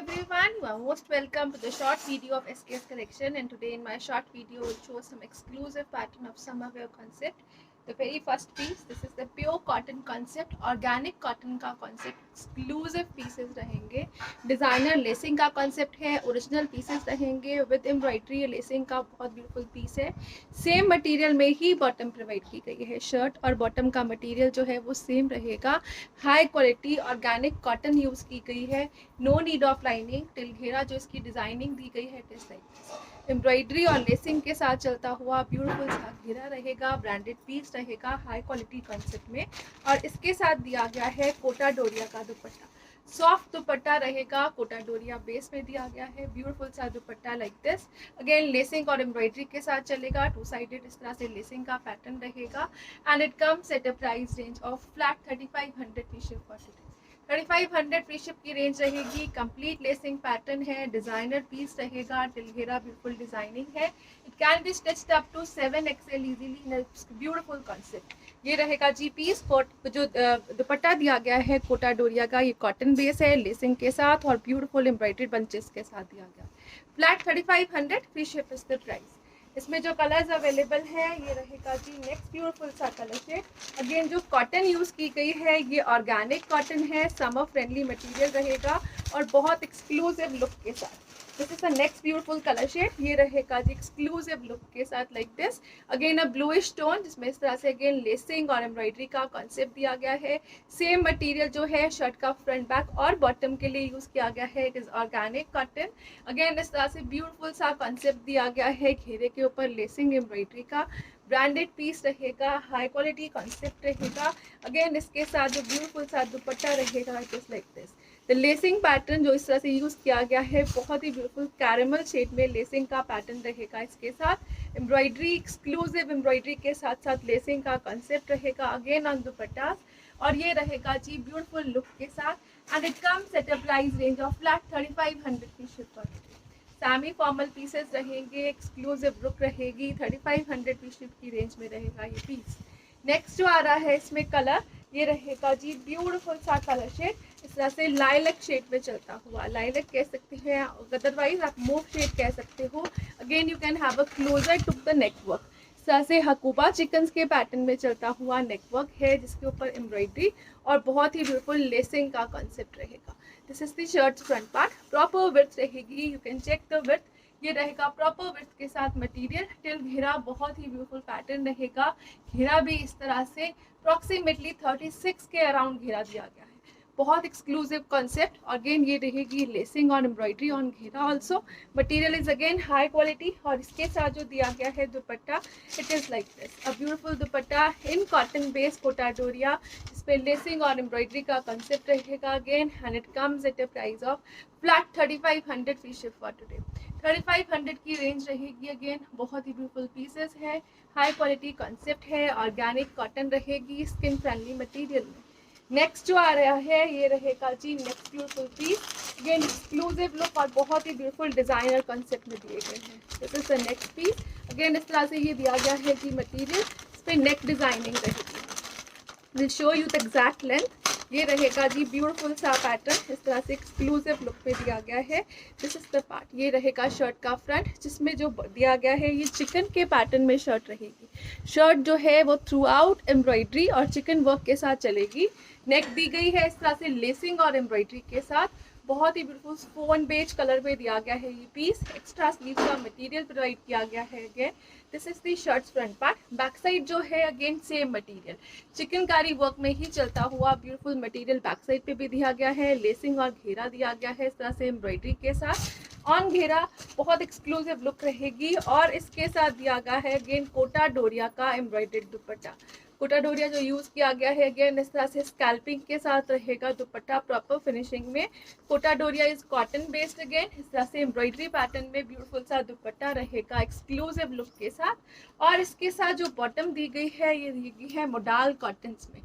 everyone, you are most welcome to the short video of SKS collection, and today in my short video will show some exclusive pattern of summer wear concept. The very first piece, this is the pure cotton concept, organic cotton का concept, exclusive pieces रहेंगे, designer lacing का concept है, original pieces रहेंगे with embroidery lacing का बहुत beautiful piece है, same material में ही bottom provide की गई है, shirt और bottom का material जो है वो same रहेगा, high quality organic cotton use की गई है, नो नीड ऑफ लाइनिंग, टिल घेरा जो इसकी डिजाइनिंग दी गई है इट इज लाइक एम्ब्रॉयडरी और लेसिंग के साथ चलता हुआ ब्यूटीफुल सा घेरा रहेगा, ब्रांडेड पीस रहेगा हाई क्वालिटी कॉन्सेप्ट में, और इसके साथ दिया गया है कोटा डोरिया का दुपट्टा, सॉफ्ट दुपट्टा रहेगा, कोटा डोरिया बेस में दिया गया है, ब्यूटीफुल सा dupatta like this, again lacing और एम्ब्रॉयडरी के साथ चलेगा, टू साइडेड इस तरह से लेसिंग का पैटर्न रहेगा, and it comes at a price range of flat 3500 free ship for today. 3500 free ship की रेंज रहेगी, कंप्लीट लेसिंग पैटर्न है, डिजाइनर पीस रहेगा, टिलघेरा बिल्कुल डिजाइनिंग है, it can be stitched up to 7XL easily in a beautiful concept. ये रहेगा जी piece, जो दुपट्टा दिया गया है कोटा डोरिया का, ये कॉटन बेस है लेसिंग के साथ और ब्यूटीफुल एम्ब्रॉयडरी बंचेस के साथ दिया गया, flat 3500 free ship is the price. इसमें जो कलर्स अवेलेबल है ये रहेगा जी नेक्स्ट ब्यूटीफुल सा कलर शेड, अगेन जो कॉटन यूज की गई है ये ऑर्गेनिक कॉटन है, समर फ्रेंडली मटेरियल रहेगा और बहुत एक्सक्लूसिव लुक के साथ। This is the next beautiful colour shade, ये रहेगा जी एक्सक्लूसिव लुक के साथ like this, again a bluish tone जिसमें इस तरह से अगेन लेसिंग और एम्ब्रॉयडरी का कॉन्सेप्ट दिया गया है, सेम मटेरियल जो है शर्ट का फ्रंट बैक और बॉटम के लिए यूज किया गया है, it is organic cotton, again इस तरह से ब्यूटीफुल सा कॉन्सेप्ट दिया गया है, घेरे के ऊपर लेसिंग एम्ब्रॉयडरी का, ब्रांडेड पीस रहेगा, हाई क्वालिटी कॉन्सेप्ट रहेगा, अगेन इसके साथ जो ब्यूटीफुल सा दुपट्टा रहेगा it is like this, the lacing pattern जो इस तरह से यूज किया गया है बहुत ही ब्यूटीफुल कैरेमल शेड में लेसिंग का पैटर्न रहेगा, इसके साथ एम्ब्रॉयडरी एक्सक्लूसिव एम्ब्रॉयडरी के साथ साथ लेसिंग का कॉन्सेप्ट रहेगा अगेन ऑन दुपट्टा, और ये रहेगा जी ब्यूटीफुल लुक के साथ, and it comes at a price range of flat 3500 की शिप पर। सेमी फॉर्मल पीसेस रहेंगे, एक्सक्लूसिव लुक रहेगी, 3500 की शिप की रेंज में रहेगा ये पीस। नेक्स्ट जो आ रहा है इसमें कलर, ये रहेगा जी ब्यूटीफुल सा कलर शेड, इस तरह से लाइलक शेड में चलता हुआ, लाइलक कह सकते हैं, अदरवाइज आप मूव शेड कह सकते हो, again you can have a closer to the neckwork, इस तरह से हकूबा चिकन्स के पैटर्न में चलता हुआ नेकवर्क है जिसके ऊपर एम्ब्रॉयडरी और बहुत ही ब्यूटीफुल लेसिंग का कॉन्सेप्ट रहेगा। This is the shirt front part, proper width रहेगी, you can check the width, ये रहेगा प्रॉपर विड्थ के साथ मटेरियल, टिल घेरा बहुत ही ब्यूटीफुल पैटर्न रहेगा, घेरा भी इस तरह से अप्रॉक्सीमेटली 36 के अराउंड घेरा दिया गया है, बहुत एक्सक्लूसिव कॉन्सेप्ट, अगेन ये रहेगी लेसिंग और एम्ब्रॉयडरी ऑन घेरा also, material is again high quality, और इसके साथ जो दिया गया है dupatta it is like this, a beautiful dupatta in cotton base Kota Doria, इस पे लेसिंग और एम्ब्रॉयडरी का कॉन्सेप्ट रहेगा again, and it comes at a price of flat 3500 free ship for today. 3500 की रेंज रहेगी, अगेन बहुत ही ब्यूटीफुल पीसेस है, हाई क्वालिटी कॉन्सेप्ट है, ऑर्गेनिक कॉटन रहेगी स्किन फ्रेंडली मटेरियल में। नेक्स्ट जो आ रहा है ये रहेगा जी next beautiful piece, again exclusive look और बहुत ही ब्यूटीफुल डिजाइनर कॉन्सेप्ट में दिए गए हैं, this is the next piece, again इस तरह से ये दिया गया है जी मटेरियल, इस पे नेक डिजाइनिंग रहेगी, will show you the exact length, ये रहेगा जी ब्यूटीफुल सा पैटर्न, इस तरह से एक्सक्लूसिव लुक पे दिया गया है, दिस इज द पार्ट, ये रहेगा शर्ट का फ्रंट जिसमें जो दिया गया है ये चिकन के पैटर्न में शर्ट रहेगी, शर्ट जो है वो थ्रू आउट एम्ब्रॉयडरी और चिकन वर्क के साथ चलेगी, नेक दी गई है इस तरह से लेसिंग और एम्ब्रॉयडरी के साथ, बहुत ही ब्यूटीफुल स्पोन बेज कलर में दिया गया है ये पीस, एक्स्ट्रा स्लीव का मटेरियल प्रोवाइड किया गया है again, this is the shirt front part, back side जो है again same material chikankari work में ही चलता हुआ ब्यूटीफुल मटेरियल बैक साइड पे भी दिया गया है, लेसिंग और घेरा दिया गया है इस तरह से एम्ब्रॉयडरी के साथ, ऑन घेरा बहुत एक्सक्लूसिव लुक रहेगी, और इसके साथ दिया गया है अगेन कोटा डोरिया का एम्ब्रॉयडर्ड दुपट्टा, कोटा डोरिया जो यूज किया गया है अगेन इस तरह से स्कैल्पिंग के साथ रहेगा दुपट्टा प्रॉपर फिनिशिंग में, Kota Doria is cotton based, again इस तरह से एम्ब्रॉयडरी पैटर्न में ब्यूटीफुल सा दुपट्टा रहेगा एक्सक्लूसिव लुक के साथ, और इसके साथ जो बॉटम दी गई है ये दी गई है मोडाल कॉटन में,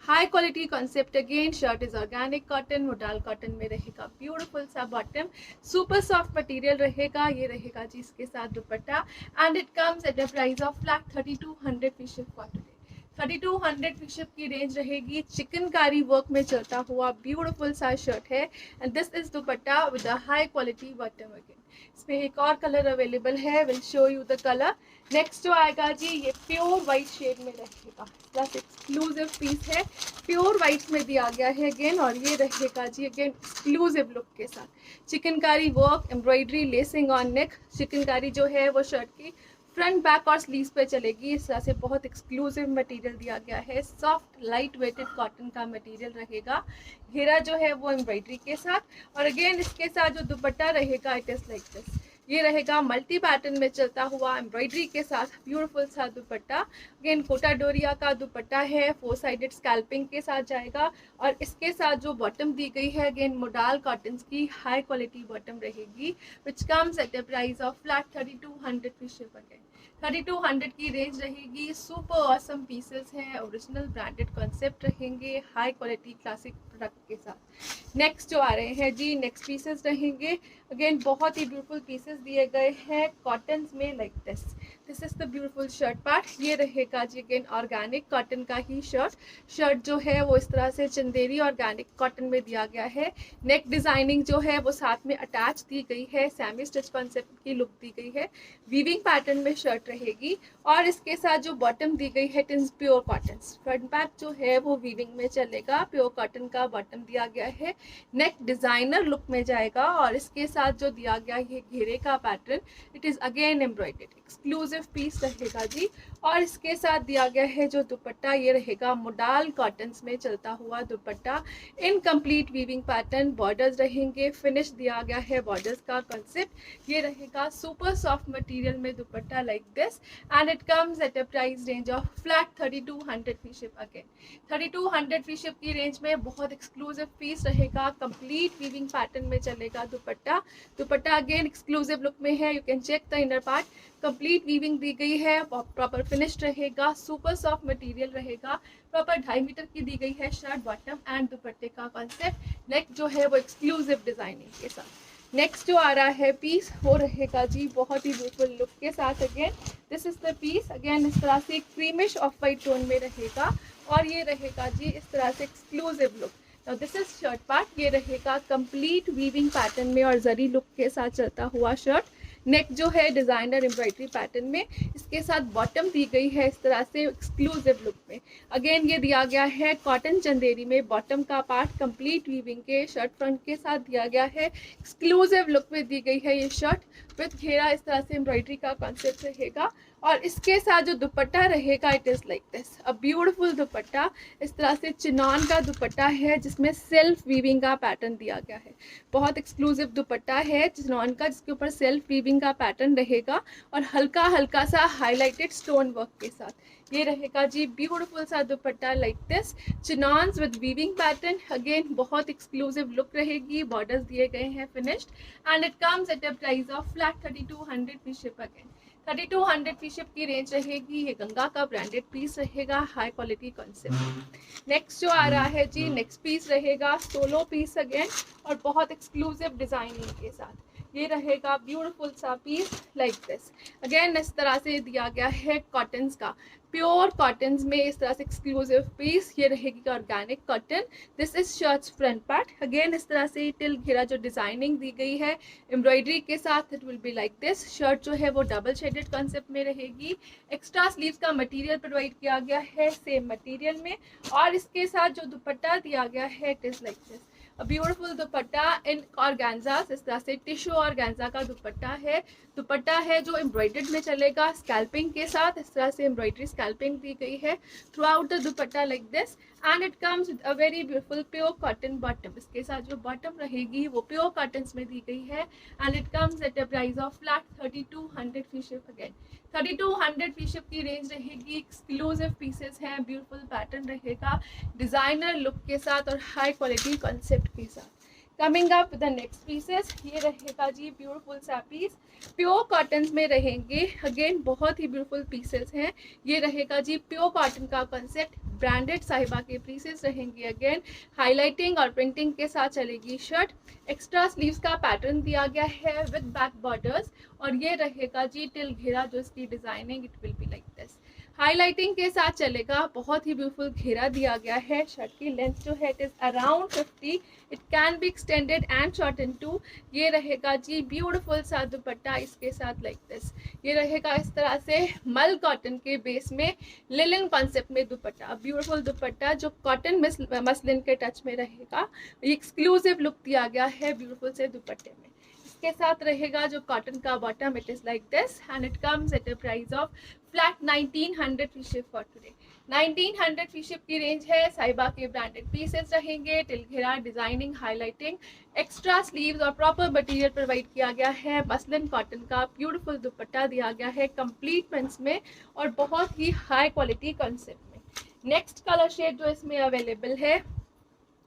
high quality concept, again shirt is organic cotton, modal cotton में रहेगा ब्यूटीफुल सा बॉटम, सुपर सॉफ्ट मटेरियल रहेगा, ये रहेगा जी इसके साथ दुपट्टा, and it comes at a price of flat 3200 free ship for today. 3200 फिशअप की रेंज रहेगी। चिकनकारी वर्क में चलता हुआ ब्यूटीफुल सा शर्ट है and this is dupatta with a high quality bottom. Again इसमें एक और कलर अवेलेबल है, will show you the colour. Next जो आएगा जी, ये प्योर वाइट शेड में रहेगा, प्लस एक्सक्लूसिव पीस है, प्योर वाइट में दिया गया है अगेन, और ये रहेगा जी अगेन एक्सक्लूसिव लुक के साथ। Chikankari work, embroidery, lacing on नेक। चिकनकारी जो है वो शर्ट की फ्रंट बैक और स्लीव्स पे चलेगी। इस तरह से बहुत एक्सक्लूसिव मटेरियल दिया गया है, सॉफ्ट लाइट वेटेड कॉटन का मटेरियल रहेगा। घेरा जो है वो एम्ब्रॉयडरी के साथ, और अगेन इसके साथ जो दुपट्टा रहेगा इट इज लाइक दिस। ये रहेगा मल्टी पैटर्न में चलता हुआ एम्ब्रॉयडरी के साथ ब्यूटीफुल सा दुपट्टा। अगेन कोटा डोरिया का दुपट्टा है, 4 साइडेड स्कैल्पिंग के साथ जाएगा, और इसके साथ जो बॉटम दी गई है अगेन मोडाल कॉटन की हाई क्वालिटी बॉटम रहेगी, which comes at a price of flat 3200 free ship. Again 3200 की रेंज रहेगी। सुपर ऑसम पीसेस हैं, ओरिजिनल ब्रांडेड कॉन्सेप्ट रहेंगे, हाई क्वालिटी क्लासिक प्रोडक्ट के साथ। नेक्स्ट जो आ रहे हैं जी, नेक्स्ट पीसेस रहेंगे। अगेन बहुत ही ब्यूटीफुल पीसेस दिए गए हैं कॉटन में, like this. This is the beautiful shirt part. ये रहेगा जी अगेन ऑर्गेनिक कॉटन का ही शर्ट जो है वो इस तरह से चंदेरी ऑर्गेनिक कॉटन में दिया गया है। नेक डिजाइनिंग जो है वो साथ में अटैच दी गई है, सेमी स्टिच कॉन्सेप्ट की लुक दी गई है, वीविंग पैटर्न में शर्ट रहेगी, और इसके साथ जो बॉटम दी गई है it is pure cotton. Front back जो है वो वीविंग में चलेगा, प्योर कॉटन का बॉटम दिया गया है, नेक डिजाइनर लुक में जाएगा, और इसके साथ जो दिया गया है घेरे का pattern it is again embroidered, exclusive piece रहेगा जी। और इसके साथ दिया गया है जो दुपट्टा, ये रहेगा मोडाल कॉटन में चलता हुआ दुपट्टा, in complete weaving pattern, borders रहेंगे, फिनिश दिया गया है बॉर्डर्स का कंसेप्ट। ये रहेगा सुपर सॉफ्ट मटेरियल में dupatta like this, and it comes at a price range of flat 3200 free ship. Again 3200 free ship की रेंज में बहुत एक्सक्लूसिव पीस रहेगा, कंप्लीट वीविंग पैटर्न में चलेगा dupatta. Dupatta again exclusive look में है, you can check the inner part, complete weaving दी गई है, प्रॉपर फिनिश रहेगा, सुपर सॉफ्ट मटेरियल रहेगा, प्रॉपर 2.5 मीटर की दी गई है शर्ट, बॉटम एंड दुपट्टे का कॉन्सेप्ट। नेक जो है वो एक्सक्लूसिव डिजाइनिंग के साथ। नेक्स्ट जो आ रहा है पीस वो रहेगा जी बहुत ही ब्यूटीफुल लुक के साथ। Again this is the piece, again इस तरह से क्रीमिश ऑफ वाइट टोन में रहेगा, और ये रहेगा जी इस तरह से exclusive look. Now this is shirt part, ये रहेगा कंप्लीट वीविंग पैटर्न में और जरी लुक के साथ चलता हुआ शर्ट। नेक जो है डिजाइनर एम्ब्रॉयडरी पैटर्न में, इसके साथ बॉटम दी गई है इस तरह से एक्सक्लूसिव लुक में। अगेन ये दिया गया है कॉटन चंदेरी में, बॉटम का पार्ट कंप्लीट वीविंग के शर्ट फ्रंट के साथ दिया गया है, एक्सक्लूसिव लुक में दी गई है ये शर्ट विथ घेरा, इस तरह से एम्ब्रॉयडरी का कॉन्सेप्ट रहेगा, और इसके साथ जो दुपट्टा रहेगा it is like this, a beautiful दुपट्टा। इस तरह से चिनॉन का दुपट्टा है जिसमें सेल्फ वीविंग का पैटर्न दिया गया है, बहुत एक्सक्लूसिव दुपट्टा है चिनॉन का जिसके ऊपर सेल्फ वीविंग का पैटर्न रहेगा, और हल्का हल्का सा हाईलाइटेड स्टोन वर्क के साथ। ये रहेगा जी ब्यूटीफुल सा dupatta like this, chinons with weaving pattern. Again बहुत एक्सक्लूसिव लुक रहेगी, बॉर्डर्स दिए गए हैं finished, and it comes at a price of flat 3200 free ship. Again 3200 free ship की रेंज रहेगी। ये गंगा का ब्रांडेड पीस रहेगा, हाई क्वालिटी कॉन्सेप्ट। नेक्स्ट जो आ रहा है जी, नेक्स्ट पीस रहेगा सोलो पीस अगेन, और बहुत एक्सक्लूसिव डिजाइनिंग के साथ। ये रहेगा ब्यूटीफुल सा पीस लाइक दिस, अगेन इस तरह से दिया गया है कॉटन्स का, प्योर कॉटन्स में इस तरह से एक्सक्लूसिव पीस। ये रहेगी organic cotton. This is shirts front part, again इस तरह से टिल घेरा जो डिजाइनिंग दी गई है एम्ब्रॉयडरी के साथ, it will be like this. Shirt जो है वो डबल शेडेड कॉन्सेप्ट में रहेगी, एक्स्ट्रा स्लीव्स का मटेरियल प्रोवाइड किया गया है सेम मटेरियल में, और इसके साथ जो दुपट्टा दिया गया है it is like this, beautiful dupatta in organza. इस तरह से टिश्यू ऑर्गेन्जा का दुपट्टा है जो एम्ब्रॉयडर्ड में चलेगा स्कैल्पिंग के साथ। इस तरह से एम्ब्रॉयडरी स्कैल्पिंग दी गई है through out the dupatta like this, and it comes with a very beautiful pure cotton bottom. इसके साथ जो बॉटम रहेगी वो प्योर कॉटन में दी गई है, and it comes at a price of flat 3200 free ship. Again 3200 free ship की range रहेगी, एक्सक्लूसिव पीसेस हैं, ब्यूटीफुल पैटर्न रहेगा, डिजाइनर लुक के साथ और हाई क्वालिटी कॉन्सेप्ट के साथ। Coming up the next pieces, ये रहेगा जी ब्यूटीफुल सा पीस, प्योर कॉटन में रहेंगे। अगेन बहुत ही ब्यूटीफुल पीसेस हैं, ये रहेगा जी प्योर कॉटन का कॉन्सेप्ट, ब्रांडेड साहिबा के पीसेस रहेंगे। अगेन हाईलाइटिंग और प्रिंटिंग के साथ चलेगी शर्ट, एक्स्ट्रा स्लीव्स का पैटर्न दिया गया है विद बैक बॉर्डर्स, और ये रहेगा जी टिल घेरा जो इसकी designing it will be like this. Highlighting के साथ चलेगा, बहुत ही ब्यूटीफुल घेरा दिया गया है। शर्ट की लेंथ जो है it is around 50, it can be extended and shorten too. ये रहेगा जी ब्यूटीफुल सा दुपट्टा इसके साथ लाइक दिस। ये रहेगा इस तरह से मल कॉटन के बेस में लिलन कॉन्सेप्ट में दुपट्टा, ब्यूटीफुल दुपट्टा जो कॉटन मसलिन के टच में रहेगा। एक्सक्लूसिव लुक दिया गया है ब्यूटीफुल से दुपट्टे में। इसके साथ रहेगा जो कॉटन का bottom, it is like this and it comes at a price of flat 1900 free ship for today. 1900 free ship की रेंज है। साइबा के ब्रांडेड पीसेस रहेंगे, टिल घेरा, डिजाइनिंग, हाईलाइटिंग, एक्स्ट्रा स्लीव्स और प्रॉपर मटेरियल प्रोवाइड किया गया है। मसलिन कॉटन का ब्यूटीफुल दुपट्टा दिया गया है कंप्लीट प्रिंट्स में और बहुत ही हाई क्वालिटी कॉन्सेप्ट में। नेक्स्ट कलर शेड जो इसमें अवेलेबल है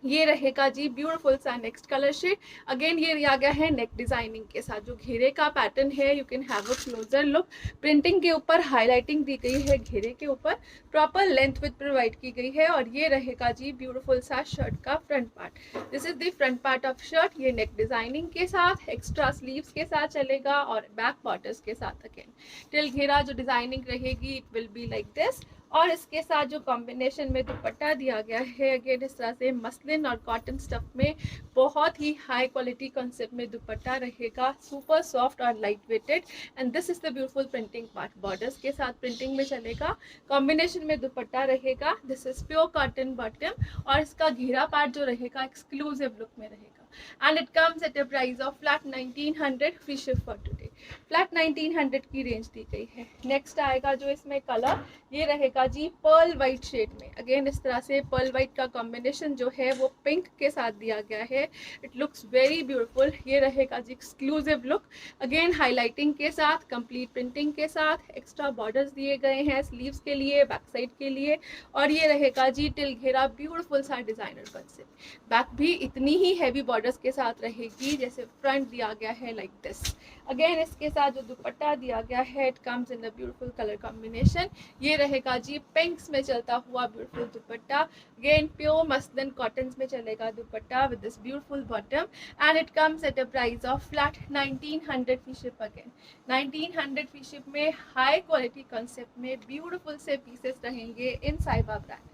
ये रहेगा जी ब्यूटीफुल सा नेक्स्ट कलर शेड। अगेन ये दिया गया है नेक डिजाइनिंग के साथ, जो घेरे का पैटर्न है you can have a closure look. Printing के ऊपर हाईलाइटिंग दी गई है, घेरे के ऊपर प्रॉपर लेंथ विद प्रोवाइड की गई है। और ये रहेगा जी ब्यूटीफुल सा शर्ट का front part. This is the front part of shirt. ये नेक डिजाइनिंग के साथ एक्स्ट्रा स्लीव्स के साथ चलेगा और बैक बॉर्डर्स के साथ। अगेन टिल घेरा जो डिजाइनिंग रहेगी it will be like this. और इसके साथ जो कॉम्बिनेशन में दुपट्टा दिया गया है अगेन इस तरह से मसलिन और कॉटन स्टफ में बहुत ही हाई क्वालिटी कॉन्सेप्ट में दुपट्टा रहेगा, सुपर सॉफ्ट और light weighted. And this is the beautiful printing part, borders के साथ प्रिंटिंग में चलेगा, कॉम्बिनेशन में दुपट्टा रहेगा। This is pure cotton bottom और इसका घेरा पार्ट जो रहेगा एक्सक्लूसिव लुक में रहेगा। And it comes at a price of flat 1900 free ship for today. Flat 1900 की रेंज दी गई है। नेक्स्ट आएगा जो इसमें कलर, ये रहेगा जी पर्ल वाइट शेड में। अगेन इस तरह से पर्ल वाइट का कॉम्बिनेशन जो है वो पिंक के साथ दिया गया है। It looks very beautiful. ये रहेगा जी एक्सक्लूसिव लुक, अगेन हाईलाइटिंग के साथ, कंप्लीट प्रिंटिंग के साथ, एक्स्ट्रा बॉर्डर्स दिए गए हैं स्लीव्स के लिए, बैक साइड के लिए। और ये रहेगा जी टिल घेरा, ब्यूटीफुल सा डिजाइनर कॉन्सेप्ट। बैक भी इतनी ही हैवी बॉर्डर्स के साथ रहेगी जैसे फ्रंट दिया गया है लाइक दिस। अगेन इसके साथ जो दुपट्टा दिया गया है it comes in a beautiful colour combination. ये रहेगा जी पिंक्स में चलता हुआ beautiful dupatta. Again pure muslin cotton में चलेगा dupatta with this beautiful bottom and it comes at a price of flat 1900 free ship. Again 1900 free ship में हाई क्वालिटी कॉन्सेप्ट में ब्यूटीफुल से पीसेस रहेंगे in Saiba brand.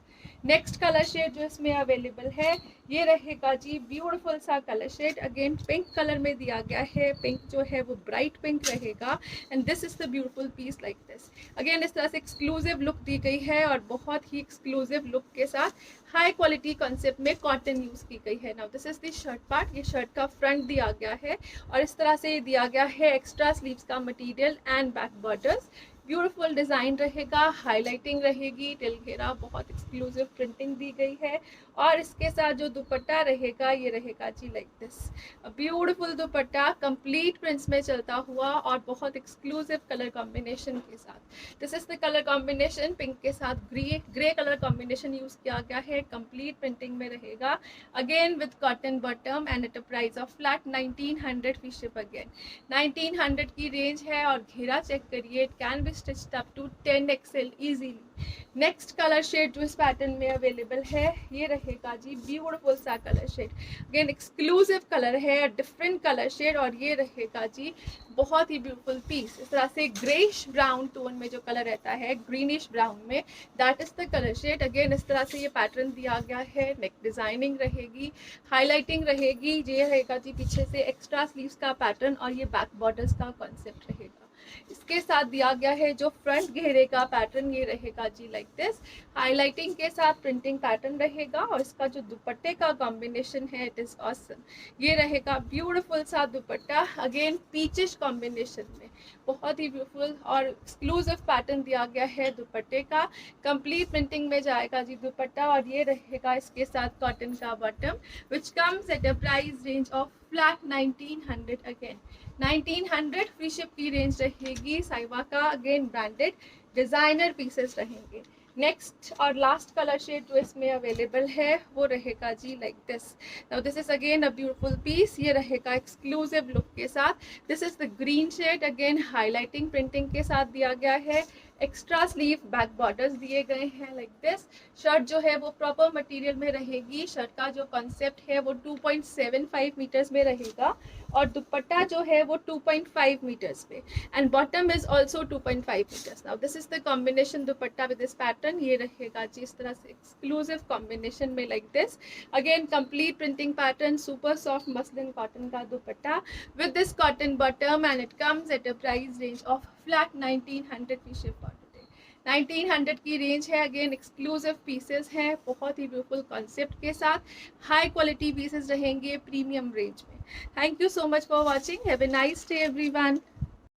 Next colour shade जो इसमें available है ये रहेगा जी ब्यूटीफुल सा colour shade. Again pink colour में दिया गया है, पिंक जो है वो ब्राइट पिंक रहेगा and this is the beautiful piece like this. Again इस तरह से एक्सक्लूसिव लुक दी गई है और बहुत ही एक्सक्लूसिव लुक के साथ हाई क्वालिटी कॉन्सेप्ट में कॉटन यूज की गई है। Now this is the shirt part. ये शर्ट का फ्रंट दिया गया है और इस तरह से दिया गया है एक्स्ट्रा स्लीव्स का material and back borders. Beautiful design रहेगा, हाईलाइटिंग रहेगी, टिल घेरा, बहुत एक्सक्लूसिव प्रिंटिंग दी गई है। और इसके साथ जो दुपट्टा रहेगा ये रहेगा जी like this, beautiful dupatta complete prints में चलता हुआ और बहुत एक्सक्लूसिव कलर कॉम्बिनेशन के साथ। This is the colour combination, pink के साथ ग्रे कलर कॉम्बिनेशन यूज किया गया है, कंप्लीट प्रिंटिंग में रहेगा। Again with cotton bottom and at a price of flat 1900 free ship. Again 1900 की रेंज है और घेरा चेक करिए, it can be stitched up to 10 XL easily. Next colour shade जो इस पैटर्न में अवेलेबल है ये रहेगा जी ब्यूटीफुल सा colour shade. Again exclusive colour है, डिफरेंट कलर शेड और ये रहेगा जी बहुत ही ब्यूटीफुल पीस। इस तरह से ग्रेइश ब्राउन टोन में जो कलर रहता है, ग्रीनिश ब्राउन में, that is the colour shade. Again इस तरह से ये पैटर्न दिया गया है, नेक डिजाइनिंग रहेगी, हाईलाइटिंग रहेगी। ये रहेगा जी पीछे से एक्स्ट्रा स्लीव्स का पैटर्न और ये बैक बॉर्डर्स का कॉन्सेप्ट रहेगा। इसके साथ दिया गया है जो फ्रंट घेरे का पैटर्न ये रहेगा जी लाइक दिस, हाईलाइटिंग के साथ प्रिंटिंग पैटर्न रहेगा। और इसका जो दुपट्टे का कॉम्बिनेशन है इट इज ऑसम। ये रहेगा ब्यूटीफुल सा दुपट्टा, अगेन पीचिश कॉम्बिनेशन में, बहुत ही ब्यूटीफुल और एक्सक्लूसिव पैटर्न दिया गया है दुपट्टे का। कंप्लीट प्रिंटिंग में जाएगा जी दुपट्टा और ये रहेगा इसके साथ कॉटन का bottom which comes at a price range of flat 1900। Again 1900 free ship की रेंज रहेगी साइबा का। अगेन ब्रांडेड डिजाइनर पीसेस रहेंगे। नेक्स्ट और लास्ट कलर शेड जो इसमें अवेलेबल है वो रहेगा जी like this. Now this is again a beautiful piece, ये रहेगा एक्सक्लूसिव लुक के साथ। This is the green shade, again highlighting printing के साथ दिया गया है, एक्स्ट्रा स्लीव बैक बॉर्डर्स दिए गए हैं लाइक दिस। शर्ट जो है वो प्रॉपर मटेरियल में रहेगी। शर्ट का जो कॉन्सेप्ट है वो 2.75 मीटर्स में रहेगा और दुपट्टा जो है वो 2.5 मीटर्स पे and bottom is also 2.5 metres. Now this is the combination dupatta with this pattern. ये रहेगा जी इस तरह से एक्सक्लूसिव कॉम्बिनेशन में like this. Again complete printing pattern, super soft muslin cotton का dupatta with this cotton bottom and it comes at a price range of flat 1900 we ship for today। 1900 की range है। अगेन एक्सक्लूसिव पीसेस हैं बहुत ही beautiful concept के साथ। High quality pieces रहेंगे premium range में। Thank you so much for watching. Have a nice day everyone.